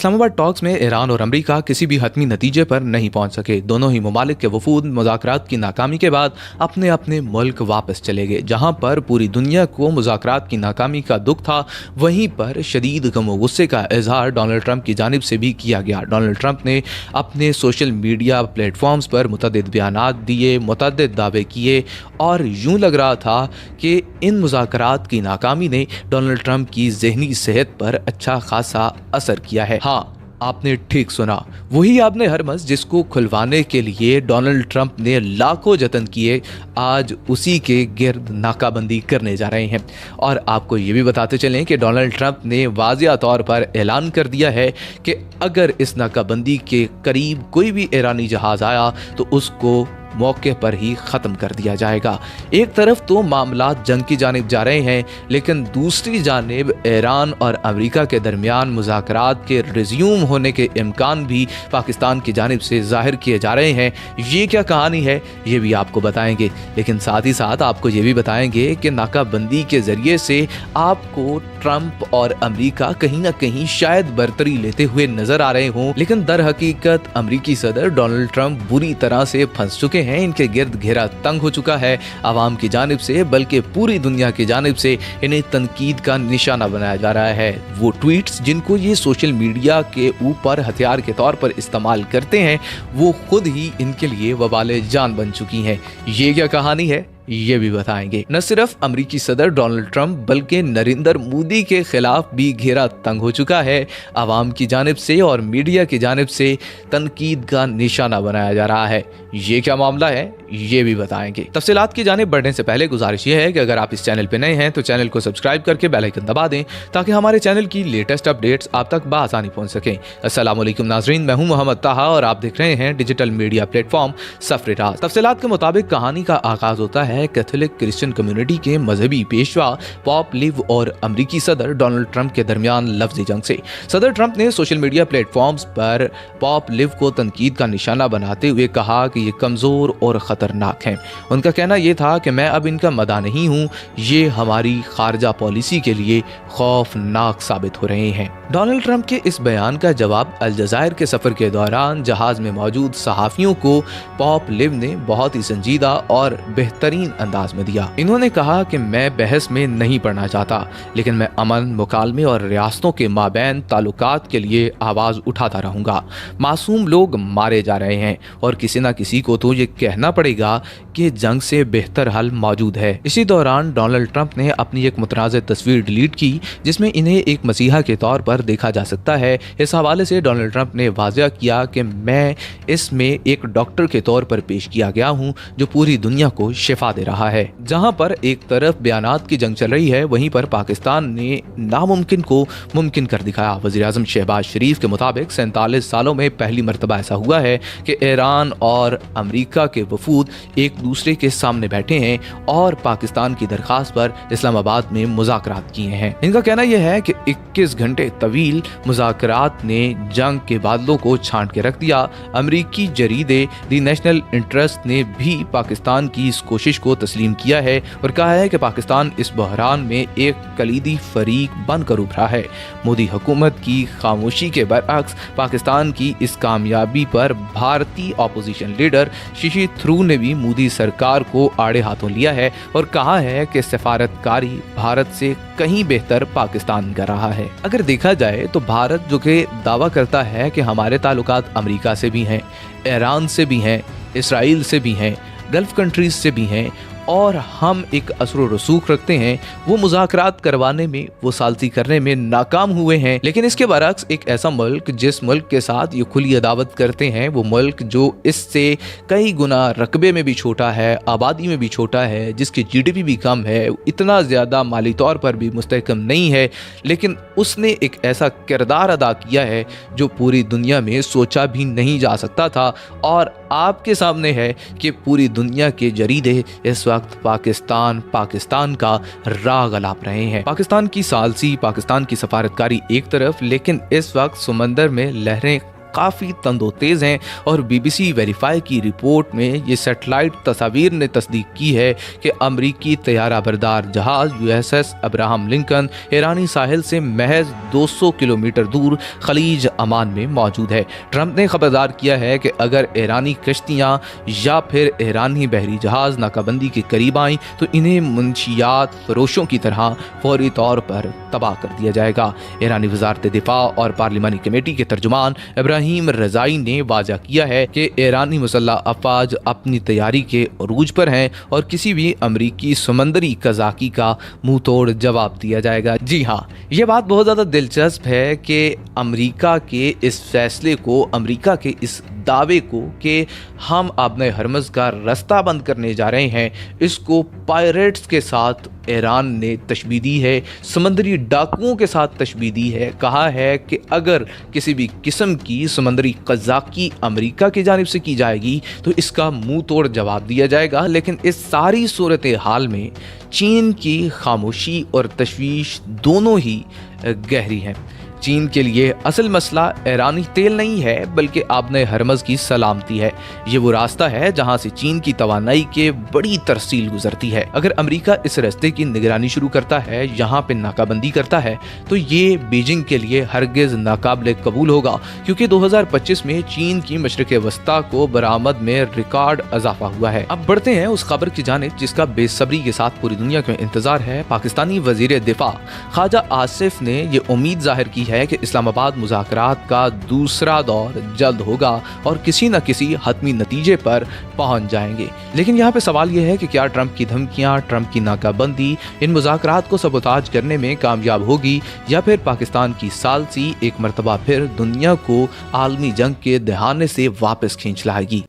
Islamabad talks में Iran और America किसी भी हतमी नतीजे पर नहीं पहुंच सके। दोनों ही ममालिक के वफूद मुज़ाकरात की नाकामी के बाद अपने अपने मुल्क वापस चले गए। जहां पर पूरी दुनिया को मुज़ाकरात की नाकामी का दुख था, वहीं पर शदीद गम व गुस्से का इजहार डोनाल्ड ट्रंप की जानिब से भी किया गया। डोनाल्ड ट्रंप ने अपने सोशल मीडिया प्लेटफॉर्म्स पर मुतअद्दिद बयानात दिए, मुतअद्दिद दावे किए और यूं लग रहा था कि इन मुज़ाकरात की नाकामी ने डोनाल्ड ट्रंप की ज़हनी सेहत पर अच्छा खासा असर किया है। हाँ, आपने ठीक सुना, वही आपने हरमस जिसको खुलवाने के लिए डोनाल्ड ट्रंप ने लाखों जतन किए, आज उसी के गिर्द नाकाबंदी करने जा रहे हैं। और आपको ये भी बताते चलें कि डोनाल्ड ट्रंप ने वाज़िया तौर पर ऐलान कर दिया है कि अगर इस नाकाबंदी के करीब कोई भी ईरानी जहाज़ आया तो उसको मौके पर ही ख़त्म कर दिया जाएगा। एक तरफ तो मामलात जंग की जानिब जा रहे हैं, लेकिन दूसरी जानिब ईरान और अमेरिका के दरमियान मुज़ाकरात के रिज्यूम होने के इम्कान भी पाकिस्तान की जानिब से ज़ाहिर किए जा रहे हैं। ये क्या कहानी है, ये भी आपको बताएंगे, लेकिन साथ ही साथ आपको ये भी बताएंगे कि नाकाबंदी के ज़रिए से आपको ट्रंप और अमेरिका कहीं ना कहीं शायद बरतरी लेते हुए नज़र आ रहे हों, लेकिन दर हकीकत अमेरिकी सदर डोनाल्ड ट्रंप बुरी तरह से फंस चुके हैं। इनके गिर्द घेरा तंग हो चुका है आवाम की जानिब से, बल्कि पूरी दुनिया की जानिब से इन्हें तनकीद का निशाना बनाया जा रहा है। वो ट्वीट्स जिनको ये सोशल मीडिया के ऊपर हथियार के तौर पर इस्तेमाल करते हैं, वो खुद ही इनके लिए वबाले जान बन चुकी हैं। ये क्या कहानी है, ये भी बताएंगे। न सिर्फ अमेरिकी सदर डोनाल्ड ट्रंप बल्कि नरेंद्र मोदी के खिलाफ भी घेरा तंग हो चुका है। आवाम की जानिब से और मीडिया की जानिब से तनकीद का निशाना बनाया जा रहा है। ये क्या मामला है, ये भी बताएंगे। तफसीलात की जानिब बढ़ने से पहले गुजारिश ये है कि अगर आप इस चैनल पे नए हैं तो चैनल को सब्सक्राइब करके बेल आइकन दबा दें, ताकि हमारे चैनल की लेटेस्ट अपडेट्स आप तक बआसानी पहुंच सकें। अस्सलाम वालेकुम नाज़रीन, मैं हूं मोहम्मद ताहा और आप देख रहे हैं डिजिटल मीडिया प्लेटफॉर्म सफरे राज। तफसीलात के मुताबिक कहानी का आगाज होता है कैथोलिक क्रिश्चियन कम्युनिटी के मजहबी पेशवा पॉप लिव और अमेरिकी सदर डोनाल्ड ट्रंप के दरमियान लफ्ज़ी जंग से। सदर ट्रंप ने सोशल मीडिया प्लेटफॉर्म्स पर पॉप लिव को तनकीद का निशाना बनाते हुए कहा कि ये कमज़ोर और ख़तरनाक हैं। उनका कहना यह था कि मैं अब इनका मदा नहीं हूँ, ये हमारी खारजा पॉलिसी के लिए खौफनाक साबित हो रहे हैं। डोनाल्ड ट्रंप के इस बयान का जवाब अलजायर के सफ़र के दौरान जहाज में मौजूद सहाफ़ियों को पॉप लिव ने बहुत ही संजीदा और बेहतरीन अंदाज में दिया। इन्होंने कहा कि मैं बहस में नहीं पड़ना चाहता, लेकिन मैं अमन, मुकालमे और रियासतों के माबैन ताल्लुकात के लिए आवाज़ उठाता रहूँगा। मासूम लोग मारे जा रहे हैं और किसी न किसी को तो ये कहना पड़ेगा कि जंग से बेहतर हल मौजूद है। इसी दौरान डोनाल्ड ट्रंप ने अपनी एक मुतनाज़ तस्वीर डिलीट की, जिसमें इन्हें एक मसीहा के तौर पर देखा जा सकता है। इस हवाले से डोनाल्ड ट्रंप ने वाज़िया किया कि मैं इसमें एक डॉक्टर के तौर पर पेश किया गया हूँ जो पूरी दुनिया को शिफा दे रहा है। जहां पर एक तरफ बयानात की जंग चल रही है, वहीं पर पाकिस्तान ने नामुमकिन को मुमकिन कर दिखाया। वज़ीर-ए-आज़म शहबाज शरीफ के मुताबिक 47 सालों में पहली मरतबा ऐसा हुआ है कि ईरान और अमेरिका के वफूद एक दूसरे के सामने बैठे हैं और पाकिस्तान की दरखास्त पर इस्लामाबाद में मुज़ाकरात किए हैं। इनका कहना यह है कि 21 घंटे तवील मुज़ाकरात ने जंग के बादलों को छांट के रख दिया। अमेरिकी जरीदे दी नेशनल इंटरेस्ट ने भी पाकिस्तान की इस कोशिश को तस्लीम किया है और कहा है कि पाकिस्तान इस बहरान में एक कलीदी फरीक बनकर उभरा है। मोदी हुकूमत की खामोशी के बरअक्स पाकिस्तान की इस कामयाबी पर भारतीय अपोजिशन लीडर शशि थरूर ने भी मोदी सरकार को आड़े हाथों लिया है और कहा है कि सफारतकारी भारत से कहीं बेहतर पाकिस्तान कर रहा है। अगर देखा जाए तो भारत जो कि दावा करता है कि हमारे ताल्लुकात अमेरिका से भी हैं, ईरान से भी हैं, इसराइल से भी हैं, गल्फ कंट्रीज से भी हैं और हम एक असर रसूख रखते हैं, वो मुज़ाकरात करवाने में, वो सालसी करने में नाकाम हुए हैं। लेकिन इसके बरअक्स एक ऐसा मुल्क जिस मुल्क के साथ ये खुली अदावत करते हैं, वो मुल्क जो इससे कई गुना रकबे में भी छोटा है, आबादी में भी छोटा है, जिसकी GDP भी कम है, इतना ज़्यादा माली तौर पर भी मुस्तहकम नहीं है, लेकिन उसने एक ऐसा किरदार अदा किया है जो पूरी दुनिया में सोचा भी नहीं जा सकता था। और आपके सामने है कि पूरी दुनिया के जरीदे इस वक्त पाकिस्तान का राग अलाप रहे हैं। पाकिस्तान की सालसी, पाकिस्तान की सफारतकारी एक तरफ, लेकिन इस वक्त समंदर में लहरें काफ़ी तंदोतेज़ हैं और BBC वेरीफाई की रिपोर्ट में ये सैटेलाइट तस्वीर ने तस्दीक की है कि अमरीकी तैयारा बरदार जहाज़ USS अब्राहम लिंकन ईरानी साहिल से महज 200 किलोमीटर दूर खलीज अमान में मौजूद है। ट्रंप ने खबरदार किया है कि अगर ईरानी कश्तियाँ या फिर ईरानी बहरी जहाज़ नाकाबंदी के करीब आएँ तो इन्हें मुंशियात फरोशों की तरह फौरी तौर पर तबाह कर दिया जाएगा। ईरानी वज़ारत दिफा और पार्लिमानी कमेटी के तर्जुमान इब्राहिम रज़ाई ने वाज़ा किया है कि ईरानी मुसल्लह अफ़वाज अपनी तैयारी के अरूज पर हैं और किसी भी अमरीकी समंदरी कज़ाकी का मुंह तोड़ जवाब दिया जाएगा। जी हाँ, ये बात बहुत ज़्यादा दिलचस्प है कि अमरीका के इस फैसले को, अमरीका के इस दावे को कि हम अपने हरमज़ का रास्ता बंद करने जा रहे हैं, इसको पायरेट्स के साथ ईरान ने तशबीह दी है, समंदरी डाकुओं के साथ तशबीह दी है। कहा है कि अगर किसी भी किस्म की समंदरी कज़ाकी अमरीका की जानिब से की जाएगी तो इसका मुंह तोड़ जवाब दिया जाएगा। लेकिन इस सारी सूरत हाल में चीन की खामोशी और तशवीश दोनों ही गहरी हैं। चीन के लिए असल मसला ईरानी तेल नहीं है बल्कि आबने हरमज़ की सलामती है। ये वो रास्ता है जहां से चीन की तवानाई के बड़ी तरसील गुजरती है। अगर अमेरिका इस रास्ते की निगरानी शुरू करता है, यहाँ पे नाकाबंदी करता है, तो ये बीजिंग के लिए हरगिज़ नाकाबिले कबूल होगा, क्योंकि 2025 में चीन की मशरिक़ वस्ता को बरामद में रिकॉर्ड इजाफा हुआ है। अब बढ़ते हैं उस खबर की जानिब जिसका बेसब्री के साथ पूरी दुनिया को इंतजार है। पाकिस्तानी वज़ीर दिफा ख्वाजा आसिफ ने ये उम्मीद जाहिर की है कि इस्लामाबाद मुज़ाकरात का दूसरा दौर जल्द होगा और किसी न किसी हतमी नतीजे पर पहुंच जाएंगे। लेकिन यहाँ पे सवाल ये है कि क्या ट्रंप की धमकियाँ, ट्रंप की नाकाबंदी इन मुज़ाकरात को सबोताज करने में कामयाब होगी या फिर पाकिस्तान की सालसी एक मरतबा फिर दुनिया को आलमी जंग के दहाने से वापस खींच लाएगी।